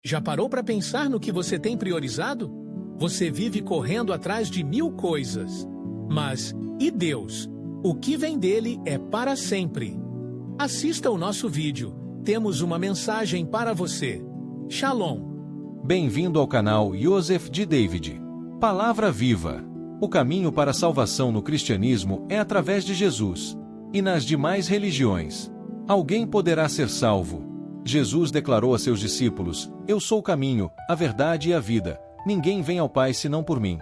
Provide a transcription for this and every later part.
Já parou para pensar no que você tem priorizado? Você vive correndo atrás de 1000 coisas. Mas, e Deus? O que vem dele é para sempre. Assista o nosso vídeo. Temos uma mensagem para você. Shalom. Bem-vindo ao canal Yosef de David. Palavra viva. O caminho para a salvação no cristianismo é através de Jesus. E nas demais religiões, alguém poderá ser salvo. Jesus declarou a seus discípulos: Eu sou o caminho, a verdade e a vida. Ninguém vem ao Pai senão por mim.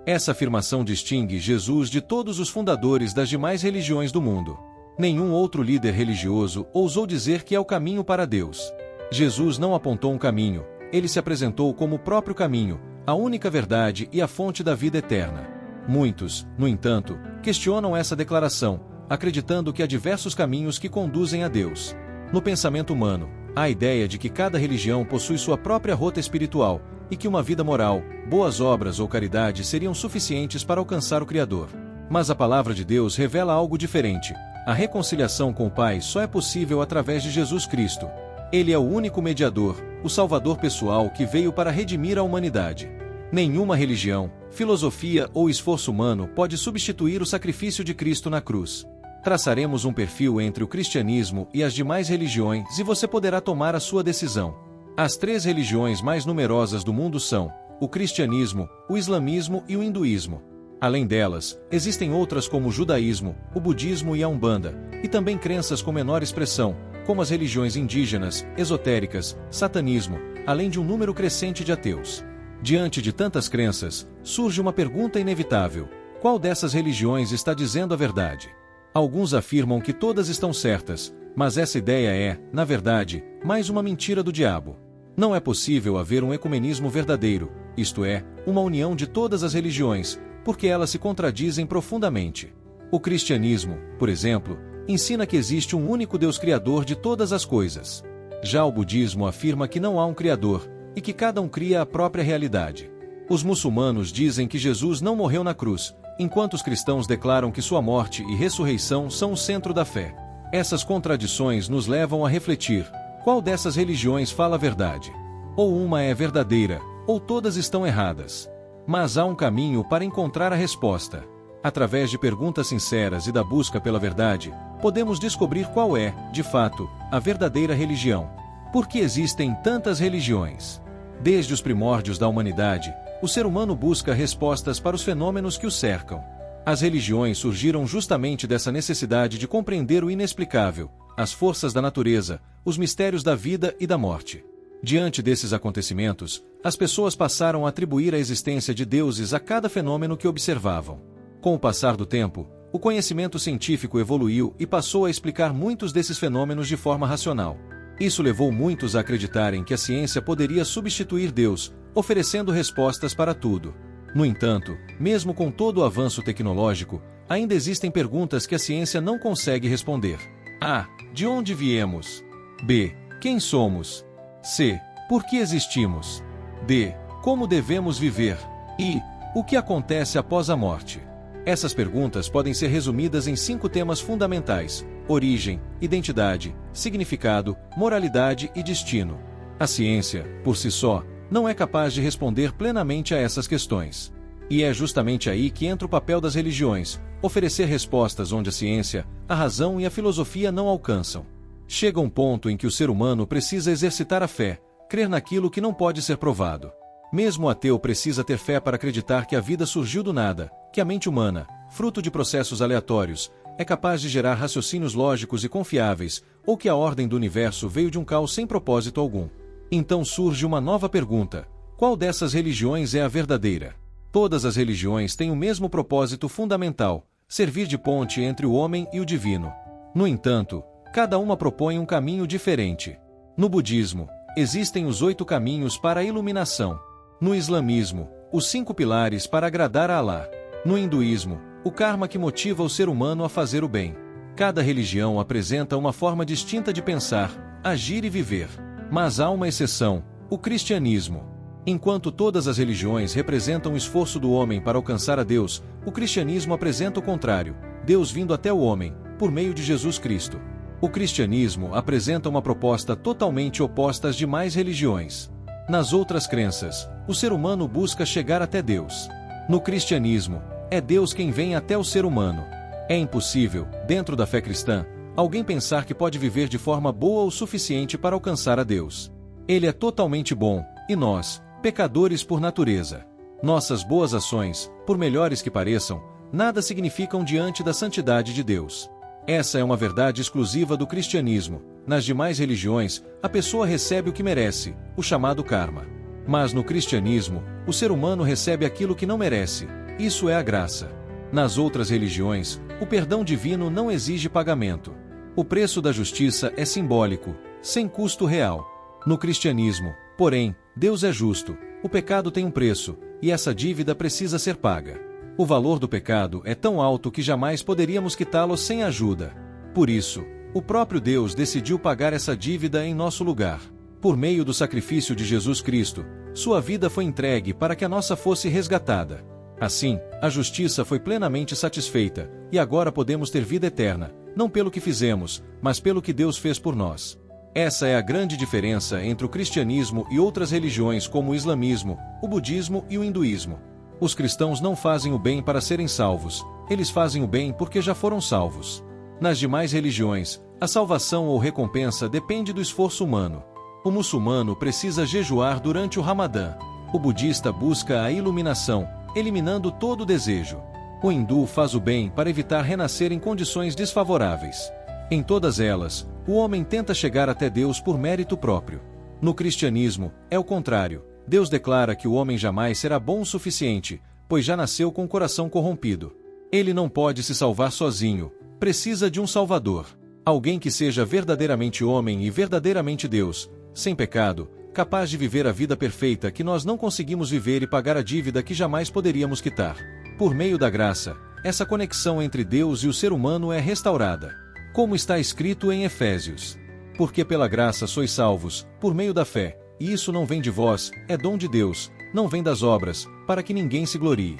Essa afirmação distingue Jesus de todos os fundadores das demais religiões do mundo. Nenhum outro líder religioso ousou dizer que é o caminho para Deus. Jesus não apontou um caminho, ele se apresentou como o próprio caminho, a única verdade e a fonte da vida eterna. Muitos, no entanto, questionam essa declaração, acreditando que há diversos caminhos que conduzem a Deus. No pensamento humano, há a ideia de que cada religião possui sua própria rota espiritual e que uma vida moral, boas obras ou caridade seriam suficientes para alcançar o Criador. Mas a palavra de Deus revela algo diferente. A reconciliação com o Pai só é possível através de Jesus Cristo. Ele é o único mediador, o Salvador pessoal que veio para redimir a humanidade. Nenhuma religião, filosofia ou esforço humano pode substituir o sacrifício de Cristo na cruz. Traçaremos um perfil entre o cristianismo e as demais religiões e você poderá tomar a sua decisão. As 3 religiões mais numerosas do mundo são o cristianismo, o islamismo e o hinduísmo. Além delas, existem outras como o judaísmo, o budismo e a umbanda, e também crenças com menor expressão, como as religiões indígenas, esotéricas, satanismo, além de um número crescente de ateus. Diante de tantas crenças, surge uma pergunta inevitável: qual dessas religiões está dizendo a verdade? Alguns afirmam que todas estão certas, mas essa ideia é, na verdade, mais uma mentira do diabo. Não é possível haver um ecumenismo verdadeiro, isto é, uma união de todas as religiões, porque elas se contradizem profundamente. O cristianismo, por exemplo, ensina que existe um único Deus criador de todas as coisas. Já o budismo afirma que não há um criador, e que cada um cria a própria realidade. Os muçulmanos dizem que Jesus não morreu na cruz, enquanto os cristãos declaram que sua morte e ressurreição são o centro da fé. Essas contradições nos levam a refletir: qual dessas religiões fala a verdade? Ou uma é verdadeira, ou todas estão erradas. Mas há um caminho para encontrar a resposta. Através de perguntas sinceras e da busca pela verdade, podemos descobrir qual é, de fato, a verdadeira religião. Por que existem tantas religiões? Desde os primórdios da humanidade, o ser humano busca respostas para os fenômenos que o cercam. As religiões surgiram justamente dessa necessidade de compreender o inexplicável, as forças da natureza, os mistérios da vida e da morte. Diante desses acontecimentos, as pessoas passaram a atribuir a existência de deuses a cada fenômeno que observavam. Com o passar do tempo, o conhecimento científico evoluiu e passou a explicar muitos desses fenômenos de forma racional. Isso levou muitos a acreditarem que a ciência poderia substituir Deus, oferecendo respostas para tudo. No entanto, mesmo com todo o avanço tecnológico, ainda existem perguntas que a ciência não consegue responder. A. De onde viemos? B. Quem somos? C. Por que existimos? D. Como devemos viver? E. O que acontece após a morte? Essas perguntas podem ser resumidas em 5 temas fundamentais: origem, identidade, significado, moralidade e destino. A ciência, por si só, não é capaz de responder plenamente a essas questões. E é justamente aí que entra o papel das religiões: oferecer respostas onde a ciência, a razão e a filosofia não alcançam. Chega um ponto em que o ser humano precisa exercitar a fé, crer naquilo que não pode ser provado. Mesmo o ateu precisa ter fé para acreditar que a vida surgiu do nada, que a mente humana, fruto de processos aleatórios, é capaz de gerar raciocínios lógicos e confiáveis, ou que a ordem do universo veio de um caos sem propósito algum. Então surge uma nova pergunta: qual dessas religiões é a verdadeira? Todas as religiões têm o mesmo propósito fundamental: servir de ponte entre o homem e o divino. No entanto, cada uma propõe um caminho diferente. No budismo, existem os 8 caminhos para a iluminação. No islamismo, os 5 pilares para agradar a Allah. No hinduísmo, o karma que motiva o ser humano a fazer o bem. Cada religião apresenta uma forma distinta de pensar, agir e viver. Mas há uma exceção: o cristianismo. Enquanto todas as religiões representam o esforço do homem para alcançar a Deus, o cristianismo apresenta o contrário: Deus vindo até o homem, por meio de Jesus Cristo. O cristianismo apresenta uma proposta totalmente oposta às demais religiões. Nas outras crenças, o ser humano busca chegar até Deus. No cristianismo, é Deus quem vem até o ser humano. É impossível, dentro da fé cristã, alguém pensar que pode viver de forma boa o suficiente para alcançar a Deus. Ele é totalmente bom, e nós, pecadores por natureza. Nossas boas ações, por melhores que pareçam, nada significam diante da santidade de Deus. Essa é uma verdade exclusiva do cristianismo. Nas demais religiões, a pessoa recebe o que merece, o chamado karma. Mas no cristianismo, o ser humano recebe aquilo que não merece. Isso é a graça. Nas outras religiões, o perdão divino não exige pagamento. O preço da justiça é simbólico, sem custo real. No cristianismo, porém, Deus é justo, o pecado tem um preço, e essa dívida precisa ser paga. O valor do pecado é tão alto que jamais poderíamos quitá-lo sem ajuda. Por isso, o próprio Deus decidiu pagar essa dívida em nosso lugar. Por meio do sacrifício de Jesus Cristo, sua vida foi entregue para que a nossa fosse resgatada. Assim, a justiça foi plenamente satisfeita, e agora podemos ter vida eterna, não pelo que fizemos, mas pelo que Deus fez por nós. Essa é a grande diferença entre o cristianismo e outras religiões como o islamismo, o budismo e o hinduísmo. Os cristãos não fazem o bem para serem salvos, eles fazem o bem porque já foram salvos. Nas demais religiões, a salvação ou recompensa depende do esforço humano. O muçulmano precisa jejuar durante o Ramadã. O budista busca a iluminação, eliminando todo o desejo. O hindu faz o bem para evitar renascer em condições desfavoráveis. Em todas elas, o homem tenta chegar até Deus por mérito próprio. No cristianismo, é o contrário. Deus declara que o homem jamais será bom o suficiente, pois já nasceu com o coração corrompido. Ele não pode se salvar sozinho, precisa de um Salvador. Alguém que seja verdadeiramente homem e verdadeiramente Deus, sem pecado, capaz de viver a vida perfeita que nós não conseguimos viver e pagar a dívida que jamais poderíamos quitar. Por meio da graça, essa conexão entre Deus e o ser humano é restaurada. Como está escrito em Efésios: porque pela graça sois salvos, por meio da fé, e isso não vem de vós, é dom de Deus, não vem das obras, para que ninguém se glorie.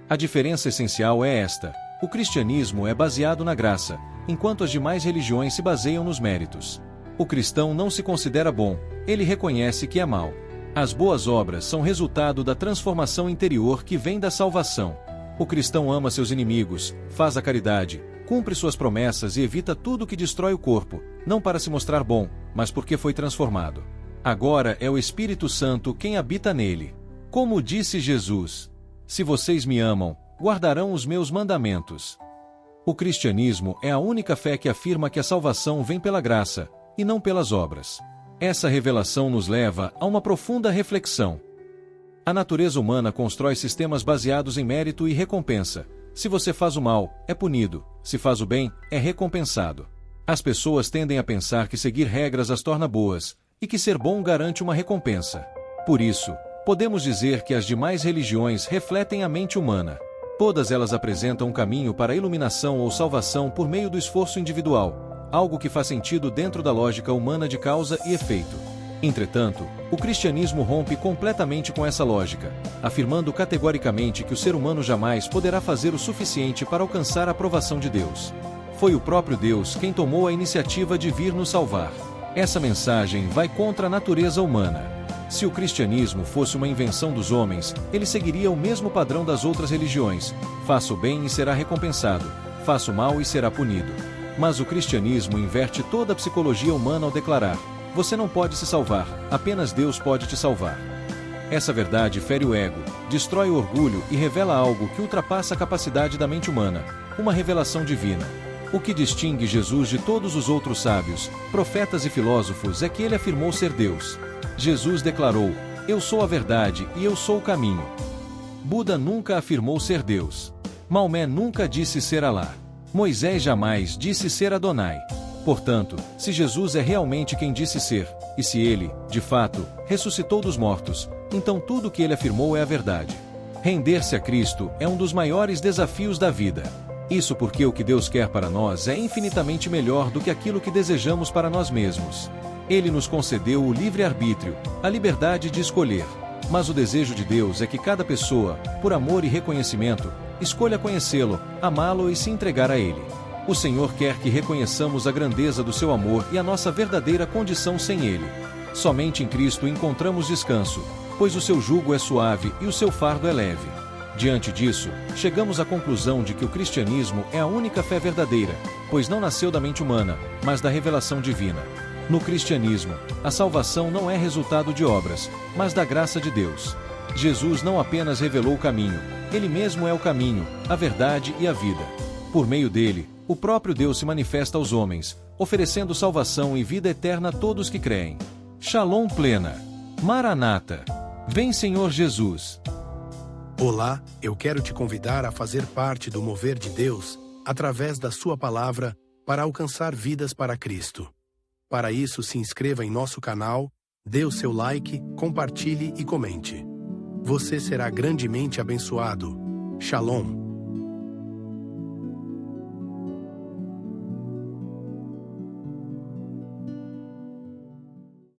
A diferença essencial é esta: o cristianismo é baseado na graça, enquanto as demais religiões se baseiam nos méritos. O cristão não se considera bom, ele reconhece que é mau. As boas obras são resultado da transformação interior que vem da salvação. O cristão ama seus inimigos, faz a caridade, cumpre suas promessas e evita tudo que destrói o corpo, não para se mostrar bom, mas porque foi transformado. Agora é o Espírito Santo quem habita nele. Como disse Jesus: se vocês me amam, guardarão os meus mandamentos. O cristianismo é a única fé que afirma que a salvação vem pela graça, e não pelas obras. Essa revelação nos leva a uma profunda reflexão. A natureza humana constrói sistemas baseados em mérito e recompensa. Se você faz o mal, é punido. Se faz o bem, é recompensado. As pessoas tendem a pensar que seguir regras as torna boas, e que ser bom garante uma recompensa. Por isso, podemos dizer que as demais religiões refletem a mente humana. Todas elas apresentam um caminho para a iluminação ou salvação por meio do esforço individual, algo que faz sentido dentro da lógica humana de causa e efeito. Entretanto, o cristianismo rompe completamente com essa lógica, afirmando categoricamente que o ser humano jamais poderá fazer o suficiente para alcançar a aprovação de Deus. Foi o próprio Deus quem tomou a iniciativa de vir nos salvar. Essa mensagem vai contra a natureza humana. Se o cristianismo fosse uma invenção dos homens, ele seguiria o mesmo padrão das outras religiões: faça o bem e será recompensado, faça o mal e será punido. Mas o cristianismo inverte toda a psicologia humana ao declarar: você não pode se salvar, apenas Deus pode te salvar. Essa verdade fere o ego, destrói o orgulho e revela algo que ultrapassa a capacidade da mente humana, uma revelação divina. O que distingue Jesus de todos os outros sábios, profetas e filósofos é que ele afirmou ser Deus. Jesus declarou: eu sou a verdade e eu sou o caminho. Buda nunca afirmou ser Deus. Maomé nunca disse ser Alá. Moisés jamais disse ser Adonai. Portanto, se Jesus é realmente quem disse ser, e se ele, de fato, ressuscitou dos mortos, então tudo o que ele afirmou é a verdade. Render-se a Cristo é um dos maiores desafios da vida. Isso porque o que Deus quer para nós é infinitamente melhor do que aquilo que desejamos para nós mesmos. Ele nos concedeu o livre-arbítrio, a liberdade de escolher. Mas o desejo de Deus é que cada pessoa, por amor e reconhecimento, escolha conhecê-lo, amá-lo e se entregar a Ele. O Senhor quer que reconheçamos a grandeza do seu amor e a nossa verdadeira condição sem Ele. Somente em Cristo encontramos descanso, pois o seu jugo é suave e o seu fardo é leve. Diante disso, chegamos à conclusão de que o cristianismo é a única fé verdadeira, pois não nasceu da mente humana, mas da revelação divina. No cristianismo, a salvação não é resultado de obras, mas da graça de Deus. Jesus não apenas revelou o caminho, ele mesmo é o caminho, a verdade e a vida. Por meio dele, o próprio Deus se manifesta aos homens, oferecendo salvação e vida eterna a todos que creem. Shalom plena. Maranata. Vem, Senhor Jesus. Olá, eu quero te convidar a fazer parte do mover de Deus, através da sua palavra, para alcançar vidas para Cristo. Para isso, se inscreva em nosso canal, dê o seu like, compartilhe e comente. Você será grandemente abençoado. Shalom.